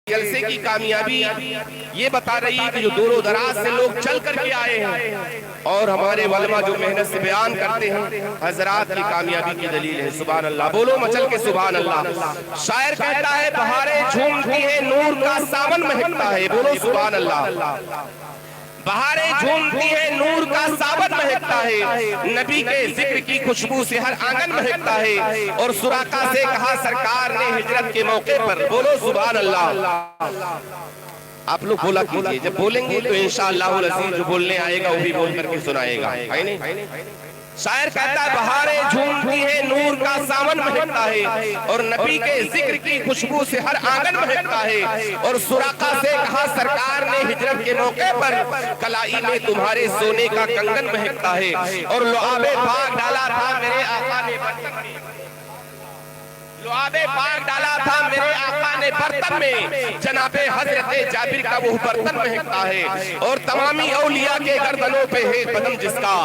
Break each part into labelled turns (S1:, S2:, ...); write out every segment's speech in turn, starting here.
S1: جلسے کی کامیابی یہ بتا رہی ہے کہ جو دور و دراز سے لوگ چل کر کے آئے ہیں اور ہمارے علماء جو محنت سے بیان کرتے ہیں حضرات کی کامیابی کی دلیل ہے. سبحان اللہ. بولو مچل کے سبحان اللہ. شاعر کہتا ہے بہاریں جھومتی ہیں نور کا ساون مہکتا ہے. بولو سبحان اللہ. بہاریں جھومتی ہیں نور کا ساون مہکتا ہے. نبی کے ذکر کی خوشبو سے ہر آنگن مہکتا ہے. اور سراقہ سے کہا سرکار نے ہجرت کے موقع پر. بولو سبحان اللہ. آپ لوگ بولا کیجئے, جب بولیں گے تو انشاءاللہ العزیز جو بولنے آئے گا وہ بھی بول کر کے سنائے گا. ہے نہیں؟ شاعر کہتا ہے بہاریں جھومتی ہیں نور کا ساون مہکتا ہے. اور نبی کے ذکر کی خوشبو سے ہر آنگن مہکتا ہے. اور سراقہ سے کہا سرکار نے ہجرت کے موقع پر کلائی میں تمہارے سونے کا کنگن مہکتا ہے. اور لعاب پاک ڈالا تھا میرے آقا نے برتن میں. لعاب پاک ڈالا تھا میرے آقا نے برتن میں. جناب حضرت جابر کا وہ برتن مہکتا ہے. اور تمامی اولیاء کے گردنوں پہ ہے قدم جس کا.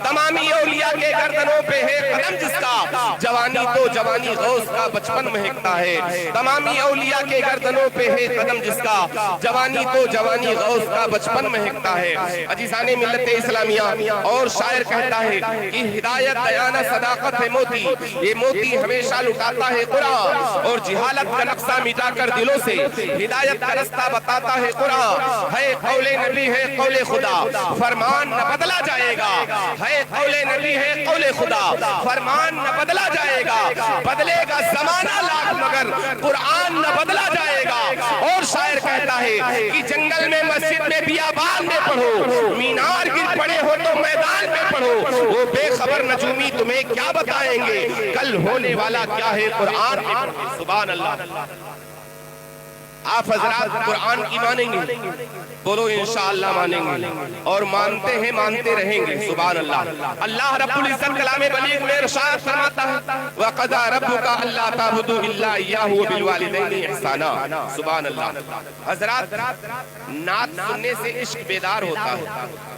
S1: تمامی اولیاء کے گردنوں پہ ہے قدم جس کا. جوانی تو جوانی غوث کا بچپن مہکتا ہے. تمامی اولیاء کے گردنوں پہ ہے قدم جس کا. جوانی تو جوانی غوث کا بچپن مہکتا ہے. عزیزان ملت اسلامیہ, اور شاعر کہتا ہے کہ ہدایت دیانہ صداقت ہے موتی. یہ موتی ہمیشہ لٹاتا ہے قرآن. اور جہالت کا نقصہ مٹا کر دلوں سے ہدایت کا رستہ بتاتا ہے قرآن. ہے قول نبی ہے قول خدا, فرمان نہ بدلا جائے گا. ہے قول نبی ہے قول خدا, فرمان نہ بدلا جائے گا. بدلے گا زمانہ لاکھ مگر قرآن نہ بدلا جائے گا. اور شاعر کہتا ہے کہ جنگل میں مسجد میں بیابان میں پڑھو, مینار گر پڑے ہو تو میدان میں پڑھو. وہ بے خبر نجومی تمہیں کیا بتائیں گے کل ہونے والا کیا ہے قرآن. سبحان اللہ. آپ حضرات قرآن کی مانیں گے؟ بولو انشاءاللہ مانیں گے, اور مانتے ہیں مانتے رہیں گے. سبحان اللہ. اللہ رب العزت کلام بلیغ میں ارشاد فرماتا ہے وَقَضَىٰ رَبُّكَ أَلَّا تَعْبُدُوا إِلَّا إِيَّاهُ وَبِالْوَالِدَيْنِ إِحْسَانًا. سبحان اللہ. حضرات نعت سننے سے عشق بیدار ہوتا ہے.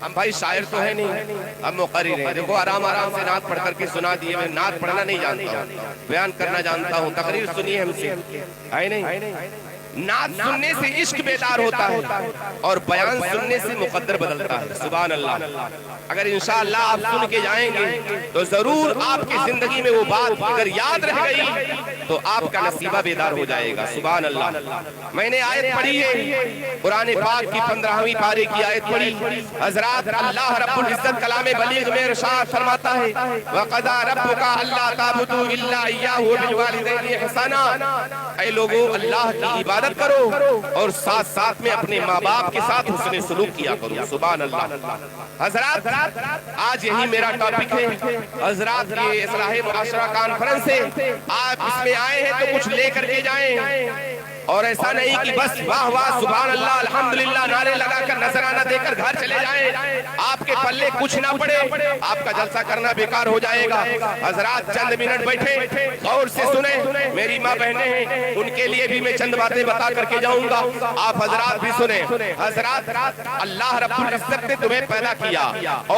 S1: ہم بھائی شاعر تو ہے نہیں, ہم مقرر ہیں. دیکھو آرام آرام سے نعت پڑھ کر کے سنا دیے. میں نعت پڑھنا نہیں جانتا ہوں, بیان کرنا جانتا ہوں. تقریر سنیے ہم سے. ہے نہیں؟ نعت سننے سے عشق بیدار ہوتا ہے اور بیان سننے سے مقدر بدلتا ہے. سبحان اللہ. اگر انشاءاللہ آپ سن کے جائیں گے تو ضرور آپ کی زندگی میں وہ بات اگر یاد رہ گئی تو آپ کا نصیبہ بیدار ہو جائے گا. سبحان اللہ. میں نے آیت پڑھی ہے قرآن پاک کی 15ویں پارے کی آیت پڑھی. حضرات اللہ رب العزت کلام بلیغ میں ارشاد فرماتا ہے وَقَضَىٰ رَبُّكَ أَلَّا تَعْبُدُوا إِلَّا إِيَّاهُ وَبِالْوَالِدَيْنِ إِحْسَانًا. اے لوگوں اللہ کی عبادت کرو اور ساتھ ساتھ میں اپنے ماں باپ کے ساتھ حسن سلوک کیا کرو. سبحان اللہ. حضرات آج یہی میرا ٹاپک ہے. حضرات یہ اصلاح معاشرہ کانفرنس ہے. آپ اس میں آئے ہیں تو کچھ لے کر کے جائیں, اور ایسا نہیں کہ بس واہ واہ سبحان اللہ الحمدللہ نعرے لگا کر نذرانہ دے کر گھر چلے جائیں. آپ کے پلے کچھ نہ پڑے, آپ کا جلسہ کرنا بیکار ہو جائے گا. حضرات چند منٹ بیٹھے غور سے سنیں. میری ماں بہنیں ہیں, ان کے لیے بھی میں چند باتیں بتا کر کے جاؤں گا. آپ حضرات بھی سنیں. حضرات اللہ رب العزت نے تمہیں پیدا کیا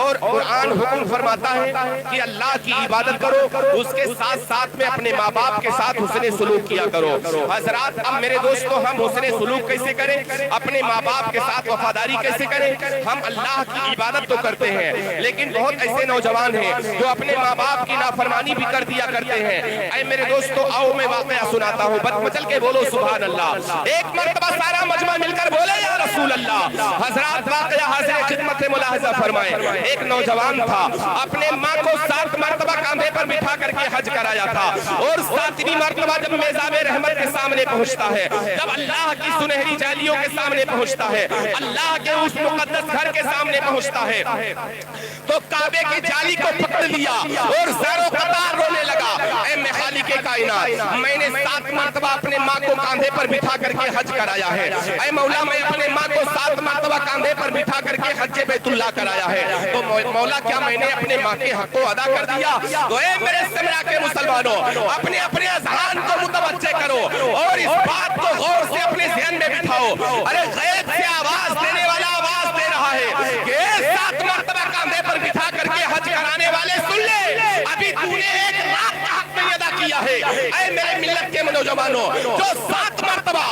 S1: اور قرآن حکم فرماتا ہے کہ اللہ کی عبادت کرو, اس کے ساتھ ساتھ میں اپنے ماں باپ کے ساتھ حسن سلوک کیا کرو. حضرات اب میرے دوستو ہم حسن سلوک کیسے کریں, اپنے ماں باپ کے ساتھ وفاداری کیسے کریں. ہم اللہ کی عبادت تو کرتے ہیں لیکن بہت ایسے نوجوان ہیں جو اپنے ماں باپ کی نافرمانی بھی کر دیا کرتے ہیں. اے میرے دوستو آؤ میں واقعہ سناتا ہوں. مچل کے بولو سبحان اللہ. ایک مرتبہ سارا مجمع مل کر بولے یا رسول اللہ. حضرات واقعہ حاضر خدمت ملاحظہ فرمائیں. ایک نوجوان تھا, اپنے ماں کو 7 مرتبہ کاندھے پر بٹھا کر کے حج کرایا تھا, اور 7ویں مرتبہ جب میزاب رحمت کے سامنے پہنچتا ہے, جب اللہ کی سنہری جالیوں کے سامنے پہنچتا ہے, اللہ کے اس مقدس گھر کے سامنے پہنچتا ہے, تو کعبے کی جالی کو پکڑ لیا اور زیر و قطار رونے لگا. اے خالق کائنات, میں نے 7 مرتبہ اپنے ماں کو کاندھے پر بٹھا کر کے حج کرایا ہے. اے مولا میں اپنے ماں کو 7 مرتبہ کاندھے پر بٹھا کر کے حج بیت اللہ کرایا ہے, تو مولا کیا میں نے اپنے ماں کے حق کو ادا کر دیا؟ تو اے میرے سمرا کے مسلمانوں, اپنے اپنے اذہان کو متوجہ کرو اور اس بات کو غور سے اپنے ذہن میں بٹھاؤ. ارے غیب سے آواز دینے والا آواز دے رہا ہے کہ 7 مرتبہ کاندھے پر بٹھا کر کے حج کرانے والے سن لے, ابھی تو نے 1 لاکھ کا حق نہیں ادا کیا ہے. اے میرے ملت کے نوجوانوں, جو 7 مرتبہ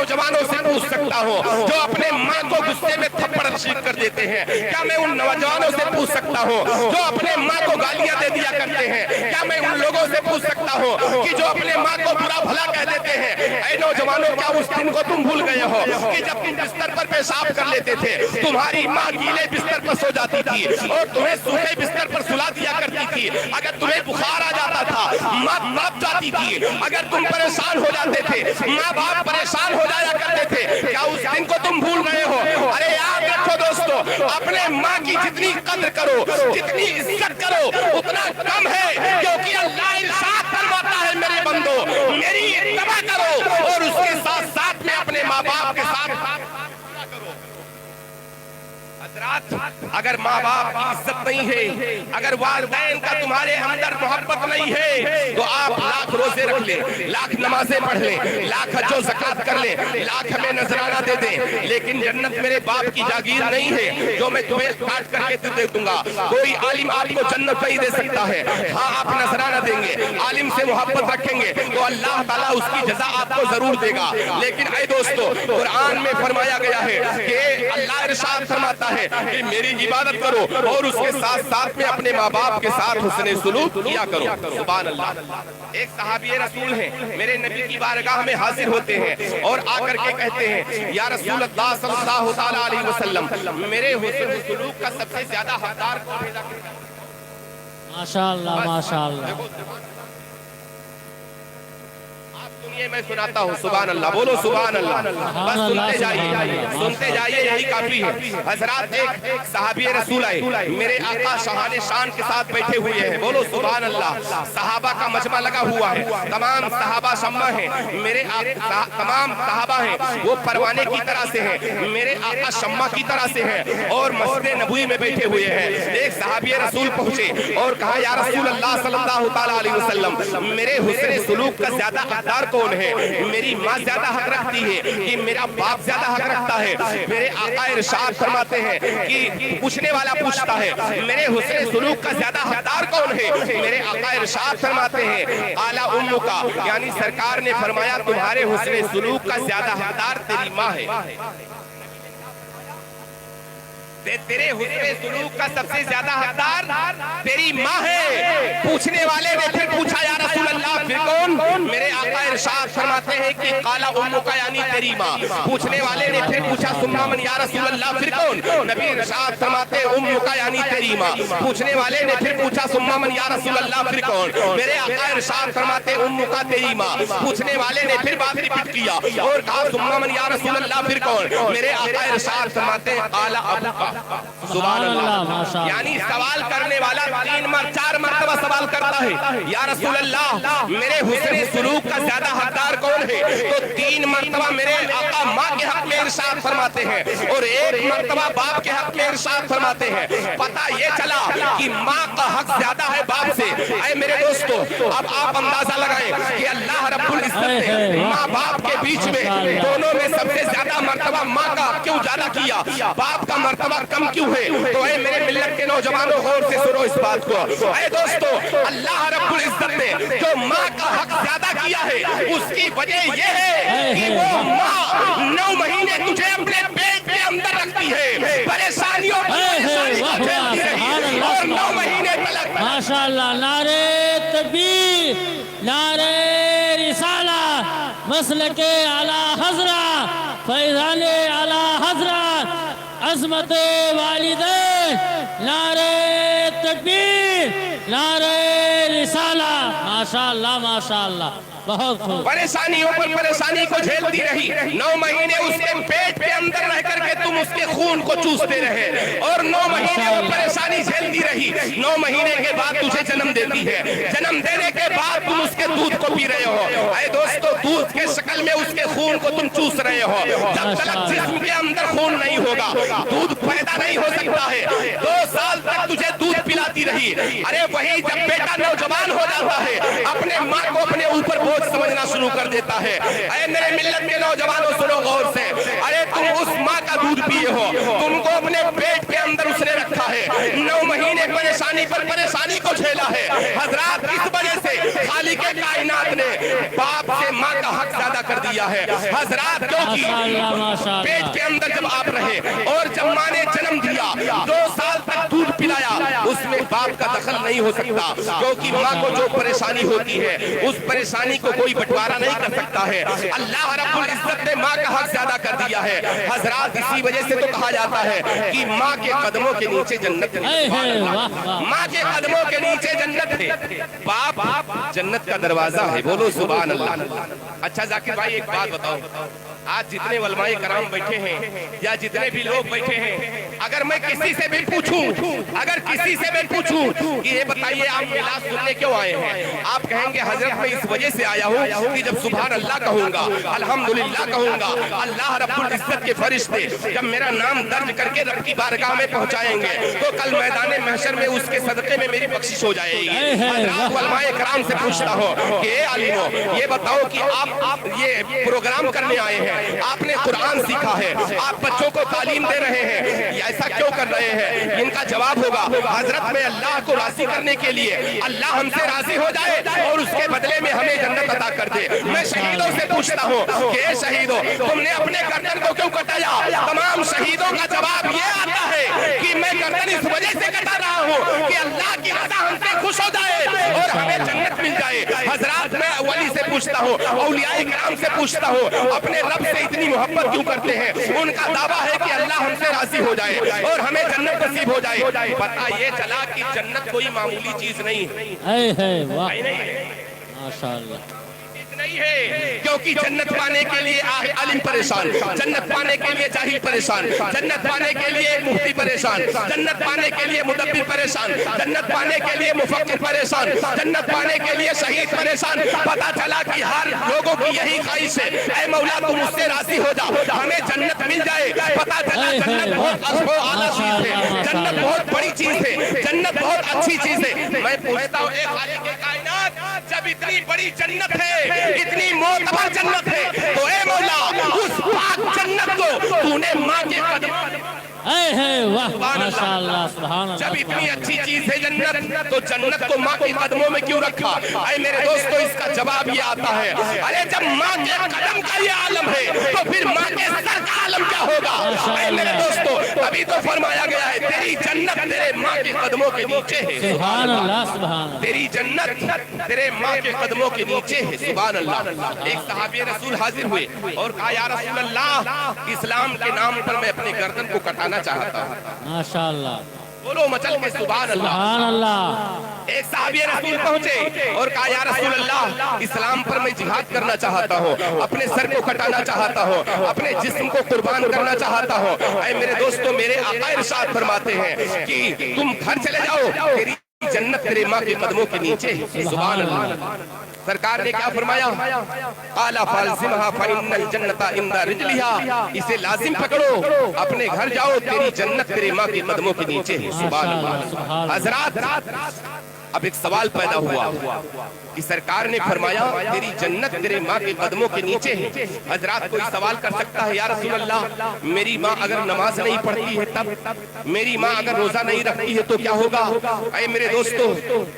S1: नौजवानों से पूछ सकता हूँ जो अपने माँ को गुस्से में थप्पड़ रशीद कर देते हैं? क्या मैं उन नौजवानों से पूछ सकता हूँ जो अपने माँ को गालियां दे दिया करते हैं? क्या मैं उन लोगों से पूछ सकता हूँ कि जो अपने माँ को बुरा भला कह देते हैं? ऐ नौजवानों, क्या उस दिन को तुम भूल गए हो कि जब तुम बिस्तर पर पेशाब कर लेते थे, तुम्हारी माँ गीले बिस्तर पर सो जाती थी और तुम्हें सूखे बिस्तर पर सुला दिया करती थी? अगर तुम्हें बुखार आ जाता था, माँ तड़प जाती थी। अगर तुम परेशान हो जाते थे, माँ बाप परेशान हो जाया करते थे। क्या उस दिन को तुम भूल गए हो? अरे याद रखो दोस्तों, अपने माँ की जितनी कद्र करो, जितनी इज्जत करो, उतना कम है, क्योंकि अल्लाह इरशाद फरमाता है, मेरे बंदो मेरी इत्तबा करो और उसके साथ साथ में अपने माँ बाप के साथ करो। अगर माँ बाप की इज्जत नहीं है, अगर वालिदैन का तुम्हारे अंदर मोहब्बत नहीं है, तो आप लाख रोजे रख ले, लाख नमाजें पढ़ ले, लाख हज और ज़कात कर ले, लाख हमें नजराना दे दे, लेकिन जन्नत मेरे बाप की जागीर नहीं है जो मैं तुम्हें काट करके दे दूंगा। कोई आलिम आपको जन्नत नहीं दे सकता है। हाँ, आप नजराना देंगे, आलिम से मोहब्बत रखेंगे, तो अल्लाह ताला उसकी जजा आपको जरूर देगा। लेकिन ऐ दोस्तों, कुरान में फरमाया गया है कि अल्लाह इरशाद फरमाता है कि मेरी इबादत करो और उसके साथ साथ में अपने माँ बाप के साथ हुस्ने सुलूक किया करो। सुभान अल्लाह। एक सहाबी रसूल हैं, मेरे नबी की बारगाह में हाजिर होते हैं और आकर के कहते हैं, या रसूल अल्लाह सल्लल्लाहु ताला अलैहि वसल्लम, मेरे हुस्न सुलूक का सबसे ज्यादा हकदार कौन है?
S2: माशाअल्लाह माशाअल्लाह।
S1: मैं सुनाता हूँ। सुभान अल्लाह, बोलो सुभान अल्लाह। बस सुनते जाइए, सुनते जाइए, यही काफी है। हजरात, एक सहाबी रसूल आए, मेरे आका शाहाने शान के साथ बैठे हुए हैं, बोलो सुभान अल्लाह। सहाबा का मजमा लगा हुआ है, तमाम सहाबा शम्मा हैं, मेरे तमाम सहाबा हैं वो परवाने की तरह से हैं, मेरे आका शम्मा की तरह से हैं और मस्जिद नबवी में बैठे हुए हैं। एक सहाबी रसूल पहुंचे और कहा, या रसूल अल्लाह सल्लल्लाहु ताला अलैहि वसल्लम, मेरे हुस्न सुलूक का ज्यादा हकदार कौन है? मेरी माँ ज्यादा हक रखती है कि मेरा बाप ज्यादा हक रखता है? मेरे आका इरशाद फरमाते हैं कि पूछने वाला पूछता है, मेरे हुस्न सुलूक का ज्यादा हकदार कौन है? मेरे आका इरशाद फरमाते हैं, आला उम्मू का, यानी सरकार ने फरमाया तुम्हारे हुस्न सुलूक का ज्यादा हकदार तेरी माँ है। तेरे हुस्न सुलूक का सबसे ज्यादा हकदार तेरी माँ है। पूछने वाले ने फिर पूछा, या रसूल अल्लाह फिर कौन? मेरे आका इरशाद फरमाते हैं कि काला उम्मू का, यानी तेरी माँ। पूछने वाले ने फिर पूछा, सुम्मा मन, या रसूल अल्लाह फिर कौन? नबी इरशाद फरमाते उम्मू का, यानी तेरी माँ। पूछने वाले ने फिर पूछा, सुम्मा मन, या रसूल अल्लाह फिर कौन? मेरे आका इरशाद फरमाते उम्मू का, तेरी माँ। पूछने वाले ने फिर बात रिपीट किया और कहा, सुम्मा मन, या रसूल अल्लाह फिर कौन? मेरे आका इरशाद फरमाते काला अबू का। सुभान अल्लाह। यानी सवाल करने वाला 4 मरतबा सवाल करता है, या रसूल अल्लाह मेरे हुस्न सुलूक का ज्यादा हकदार कौन है? तो 3 मरतबा मेरे आका माँ के हक में इरशाद फरमाते हैं और 1 मरतबा बाप के हक में इरशाद फरमाते हैं। पता ये चला कि माँ का हक ज्यादा है बाप से। ऐ मेरे दोस्तों, अब आप अंदाजा लगाएं कि अल्लाह रब्बुल इज्जत ने माँ बाप के बीच में दोनों में सबसे ज्यादा मरतबा माँ का क्यों ज्यादा किया, बाप का मरतबा कम क्यों है? तो ऐ मेरे मिल्लत के नौजवानों, गौर से सुनो इस बात को। ऐ दोस्तों, अल्लाह रब्बुल इज्जत ने जो माँ का हक ज्यादा किया है, उसकी वजह ये है कि वो माँ 9 महीने तुझे अपने पेट के अंदर रखती है, परेशानियों को झेलती रही और 9 महीने तक।
S2: माशाअल्लाह। नारे तकबीर, नारे रिसाला, मसलके आला हजरा, फैज़ाने आला हजरा, अज़मत वालिदैन, नारे तकबीर, नारे रिसाला। माशाअल्लाह माशाअल्लाह। बहुत
S1: परेशानियों पर परेशानी को झेलती रही। 9 महीने उसके पेट के अंदर रह करके तुम उसके खून को चूसते रहे और 9 महीने वो परेशानी झेलती रही। 9 महीने के बाद तुझे जन्म देती है। जन्म देने के बाद तुम उसके दूध को पी रहे हो। अरे दोस्तों, दूध के शक्ल में उसके खून को तुम चूस रहे हो। जब तक जिस्म के अंदर खून नहीं होगा, दूध पैदा नहीं हो सकता है। 2 साल तक तुझे दूध पिलाती रही। अरे वही जब बेटा नौजवान हो जाता है, अपने माँ को अपने ऊपर बोझ समझना शुरू कर देता है। अरे मेरे मिल्लत के नौजवानों, सुनो गौर से। अरे तुम उस माँ का दूध पिए हो, तुमको अपने पेट के अंदर उसने रखा है। 9 महीने परेशानी पर परेशानी को झेला है। हजरात, इस वजह से खालिक कायनात ने बाप से माँ का हक ज्यादा कर दिया है हजरात, क्योंकि पेट के अंदर जब आप रहे और जब माँ ने जन्म दिया 2 साल तक दूध पिलाया, उसमें बाप का दखल नहीं हो सकता, क्योंकि माँ को जो परेशानी होती है उस परेशानी को कोई बंटवारा नहीं कर सकता है। अल्लाह रब्बुल इज्जत ने माँ का हक ज्यादा कर दिया है हजरात। इसी वजह से तो कहा जाता है कि माँ के कदमों के नीचे जन्नत है, माँ के कदमों के नीचे जन्नत है, बाप जन्नत का दरवाजा है। बोलो सुभान अल्लाह। अच्छा जाकिर भाई एक बात बताओ, आज जितने उलमाए कराम बैठे हैं या जितने भी लोग बैठे हैं, अगर मैं किसी से भी पूछूं, अगर किसी से मैं पूछूं कि ये बताइए आप मिलाद सुनने क्यों आए हैं, आप कहेंगे हजरत मैं इस वजह से आया हूँ कि जब सुभान अल्लाह कहूंगा, अल्हम्दुलिल्लाह कहूंगा, अल्लाह रब्बुल इज्जत के फरिश्ते जब मेरा नाम दर्ज करके रब की बारगाह में पहुंचाएंगे तो कल मैदान महशर में उसके सदक़े में मेरी बख्शिश हो जाएगी। उलमाए कराम से पूछता हूँ कि ए आलिमो ये बताओ कि आप ये प्रोग्राम करने आए हैं, आपने कुरान सीखा है, आप बच्चों को तालीम दे रहे हैं, ऐसा क्यों कर रहे हैं? इनका जवाब होगा हजरत में अल्लाह को राजी करने के लिए, अल्लाह हमसे राजी हो जाए और उसके बदले में हमें जन्नत अता कर दे। मैं शहीदों से पूछता हूँ कि शहीदों तुमने अपने गर्दन को क्यों कटाया? तमाम शहीदों का जवाब ये आता है कि मैं गर्दन इस वजह से कटा रहा हूँ कि अल्लाह की रज़ा हमसे खुश हो जाए और हमें जन्नत मिल जाए। हजरात मैं वली से पूछता हूँ, औलियाए किराम से पूछता हूँ, अपने रब से इतनी मोहब्बत क्यों करते हैं? उनका दावा है कि अल्लाह हमसे राजी हो जाए और हमें जन्नत नसीब हो जाए। पता ये चला कि जन्नत कोई मामूली चीज नहीं है,
S2: माशाअल्लाह
S1: नहीं है, क्योंकि जन्नत पाने के लिए आलिम परेशान, जन्नत पाने के लिए जाहिल परेशान, जन्नत पाने के लिए मुफ्ती परेशान, जन्नत पाने के लिए मुदब्बिर परेशान, जन्नत पाने के लिए मुफक्किर परेशान, जन्नत पाने के लिए शहीद परेशान। पता चला कि हर लोगों की यही ख्वाहिश है, ऐ मौला तुम मुझसे राजी हो जा, हमें जन्नत मिल जाए। पता चला जन्नत बहुत आला चीज है, जन्नत बहुत बड़ी चीज है, जन्नत बहुत अच्छी चीज है। मैं पूछता हूँ एक खालिक कायनात जब इतनी बड़ी जन्नत है, इतनी मोतबर जन्नत है, तो ए मौला उस पाक जन्नत को तूने माँ के कदम
S2: माशाअल्लाह सुभान अल्लाह।
S1: जब इतनी अच्छी चीज है जन्नत, तो जन्नत को माँ के कदमों में क्यों रखा? अरे मेरे दोस्तों इसका जवाब ये आता है, अरे जब माँ के कदम का ये आलम है तो फिर माँ के सर का आलम क्या होगा? अरे मेरे दोस्तों अभी तो फरमाया गया है तेरी जन्नत तेरे माँ के कदमों के नीचे है।
S2: सुभान अल्लाह सुभान अल्लाह।
S1: तेरी जन्नत तेरे माँ के कदमों के नीचे है। सुभान अल्लाह। एक सहाबी रसूल हाजिर हुए और कहा या रसूल अल्लाह इस्लाम के नाम पर मैं अपने गर्दन को कटाना चाहता हूँ।
S2: माशाअल्लाह
S1: बोलो मचल के सुभान अल्लाह।
S2: सुभान अल्लाह।
S1: एक सहाबी रसूल पहुंचे और कहा या रसूल अल्लाह इस्लाम पर मैं जिहाद करना चाहता हूँ, अपने सर को कटाना चाहता हूँ, अपने जिस्म को कुर्बान करना चाहता हूँ। ऐ मेरे दोस्तों मेरे आका इरशाद फरमाते हैं कि तुम घर चले जाओ, तेरी जन्नत तेरे माँ के कदमों के नीचे है। सुभान अल्लाह। सरकार ने क्या फरमाया? काला फालजिमहा फइन्नल जन्नता इंदा रिजलिहा, इसे लाजिम पकड़ो, अपने घर जाओ, तेरी जन्नत तेरे माँ के कदमों के नीचे है। सुभान अल्लाह। हजरात अब एक सवाल पैदा हुआ कि सरकार ने फरमाया तेरी जन्नत तेरे माँ के कदमों के नीचे है। हजरात कोई सवाल कर सकता है या रसूल अल्लाह मेरी माँ अगर नमाज नहीं पढ़ती है तब, मेरी माँ अगर रोजा नहीं रखती है तो क्या होगा? ऐ मेरे दोस्तों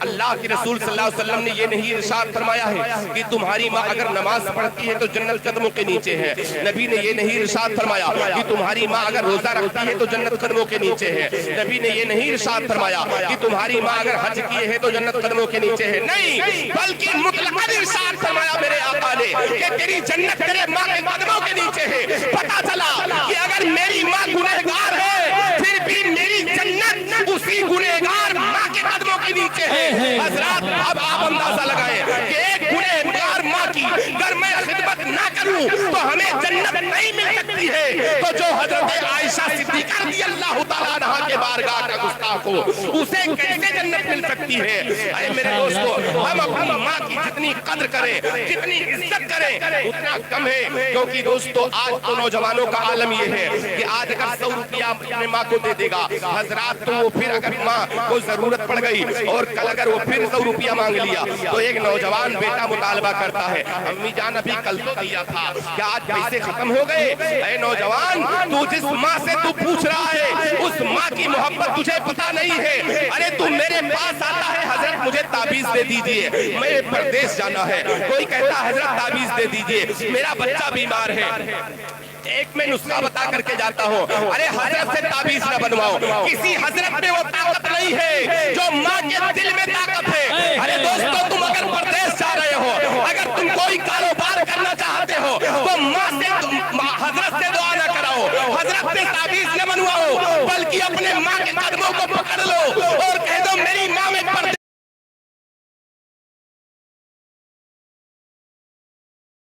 S1: अल्लाह के रसूल सल्लल्लाहु अलैहि वसल्लम ने ये नहीं इरशाद फरमाया है कि तुम्हारी माँ अगर नमाज पढ़ती है तो जन्नत कदमों के नीचे है। नबी ने ये नहीं इरशाद फरमाया कि तुम्हारी माँ अगर रोजा रखती है तो जन्नत कदमों के नीचे है। नबी ने ये नहीं इरशाद फरमाया कि तुम्हारी माँ अगर हज किए है तो जन्नत कदमों के नीचे है। नहीं, बल्कि मुतलकन इरशाद फरमाया मेरे आका ने कि तेरी जन्नत तेरे माँ के कदमों के नीचे है। पता चला कि अगर मेरी माँ गुनहगार है फिर भी मेरी जन्नत उसी गुनहगार माँ के कदमों के नीचे है। हजरात अब आप अंदाजा लगाएं कि एक गुनहगार माँ की अगर मैं खिदमत ना करूं तो हमें जन्नत नहीं मिल सकती है। तो जो हजरत आयशा सिद्दीका रज़ियल्लाहु तआला अन्हा के बारगाह का गुस्ताख हो उसे कैसे जन्नत मिल सकती है? अरे मेरे दोस्तों हम अपनी माँ की जितनी कद्र करें, जितनी इज्जत करें उतना कम है। क्योंकि दोस्तों आज तो नौजवानों का आलम ये है कि आज अगर 100 रुपया अपने माँ को दे देगा हजरात तो वो फिर अगर माँ को जरूरत पड़ गई और कल अगर वो फिर 100 रुपया मांग लिया तो एक नौजवान बेटा मुतालबा करता है अम्मी जान अभी कल तो दिया था تھا, کیا آج پیسے ختم ہو گئے؟ اے نوجوان, تو جس ماں سے تو پوچھ رہا ہے اس ماں کی محبت تجھے پتا نہیں ہے. ارے تو میرے پاس آتا ہے, حضرت مجھے تعویذ دے دیجئے, میں پردیس جانا ہے. کوئی کہتا ہے حضرت تعویذ دے دیجئے, میرا بچہ بیمار ہے, ایک میں نسخہ بتا کر کے جاتا ہوں. ارے حضرت سے تعویذ نہ بنواؤ, کسی حضرت میں وہ طاقت نہیں ہے جو ماں کے دل میں طاقت ہے. ارے دوستو, تم اگر پردیس